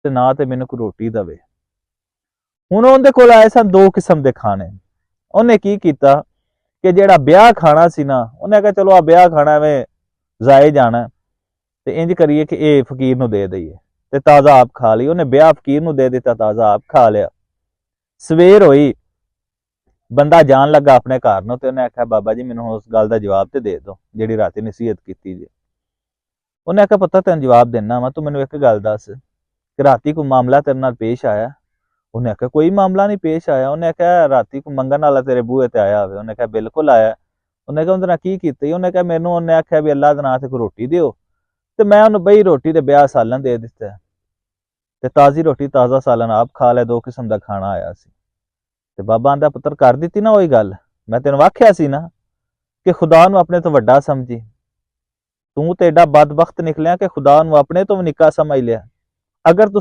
ਤੇ ਨਾ ਤੇ ਮੈਨੂੰ ਕੋਈ ਰੋਟੀ ਦਵੇ। ਹੁਣ ਉਹਦੇ ਕੋਲ ਆਏ ਸਨ 2 ਕਿਸਮ ਦੇ ਖਾਣੇ। ਉਹਨੇ ਕੀ ਕੀਤਾ ਕਿ ਜਿਹੜਾ ਵਿਆਹ ਖਾਣਾ ਸੀ ਨਾ, ਉਹਨੇ ਕਿਹਾ ਚਲੋ ਆ ਵਿਆਹ ਖਾਣਾ ਐਵੇਂ ਜ਼ਾਏ ਜਾਣਾ, ਤੇ ਇੰਜ ਕਰੀਏ ਕਿ ਇਹ ਫਕੀਰ ਨੂੰ ਦੇ ਦਈਏ ਤੇ ਤਾਜ਼ਾ ਆਪ ਖਾ ਲਈ। ਉਹਨੇ ਵਿਆਹ ਫਕੀਰ ਨੂੰ ਦੇ ਦਿੱਤਾ, ਤਾਜ਼ਾ ਆਪ ਖਾ ਲਿਆ। ਸਵੇਰ ਹੋਈ, ਬੰਦਾ ਜਾਣ ਲੱਗਾ ਆਪਣੇ ਘਰ ਨੂੰ, ਤੇ ਉਹਨੇ ਆਖਿਆ ਬਾਬਾ ਜੀ ਮੈਨੂੰ ਉਸ ਗੱਲ ਦਾ ਜਵਾਬ ਤੇ ਦੇ ਦਿਓ ਜਿਹੜੀ ਰਾਤੀ ਨਸੀਹਤ ਕੀਤੀ ਜੀ। ਉਹਨੇ ਆਖਿਆ ਪੁੱਤਰ ਤੈਨੂੰ ਜਵਾਬ ਦੇਣਾ ਵਾ, ਤੂੰ ਮੈਨੂੰ ਇੱਕ ਗੱਲ ਦੱਸ ਕਿ ਰਾਤੀ ਕੋਈ ਮਾਮਲਾ ਤੇਰੇ ਨਾਲ ਪੇਸ਼ ਆਇਆ? ਉਹਨੇ ਆਖਿਆ ਕੋਈ ਮਾਮਲਾ ਨਹੀਂ ਪੇਸ਼ ਆਇਆ। ਉਹਨੇ ਆਖਿਆ ਰਾਤੀ ਕੋਈ ਮੰਗਣ ਵਾਲਾ ਤੇਰੇ ਬੂਹੇ ਤੇ ਆਇਆ ਹੋਵੇ? ਉਹਨੇ ਕਿਹਾ ਬਿਲਕੁਲ ਆਇਆ। ਉਹਨੇ ਕਿਹਾ ਉਹਦੇ ਨਾਲ ਕੀ ਕੀਤਾ? ਉਹਨੇ ਕਿਹਾ ਮੈਨੂੰ ਉਹਨੇ ਆਖਿਆ ਵੀ ਅੱਲਾਹ ਦੇ ਨਾਂ ਤੇ ਕੋਈ ਰੋਟੀ ਦਿਓ, ਤੇ ਮੈਂ ਉਹਨੂੰ ਬਈ ਰੋਟੀ ਤੇ ਵਿਆਹ ਸਾਲਨ ਦੇ ਦਿੱਤਾ, ਤੇ ਤਾਜ਼ੀ ਰੋਟੀ ਤਾਜ਼ਾ ਸਾਲਨ ਆਪ ਖਾ ਲਿਆ। 2 ਕਿਸਮ ਦਾ ਖਾਣਾ ਆਇਆ ਸੀ। ਤੇ ਬਾਬਾ ਆਂਦਾ ਪੁੱਤਰ ਕਰ ਦਿੱਤੀ ਨਾ ਉਹੀ ਗੱਲ, ਮੈਂ ਤੈਨੂੰ ਆਖਿਆ ਸੀ ਨਾ ਕਿ ਖੁਦਾ ਨੂੰ ਆਪਣੇ ਤੋਂ ਵੱਡਾ ਸਮਝੀ। ਤੂੰ ਤੇ ਏਡਾ ਬਦਬਖਤ ਨਿਕਲਿਆ ਕਿ ਖੁਦਾ ਨੂੰ ਆਪਣੇ ਤੋਂ ਵੀ ਨਿੱਕਾ ਸਮਝ ਲਿਆ। ਅਗਰ ਤੂੰ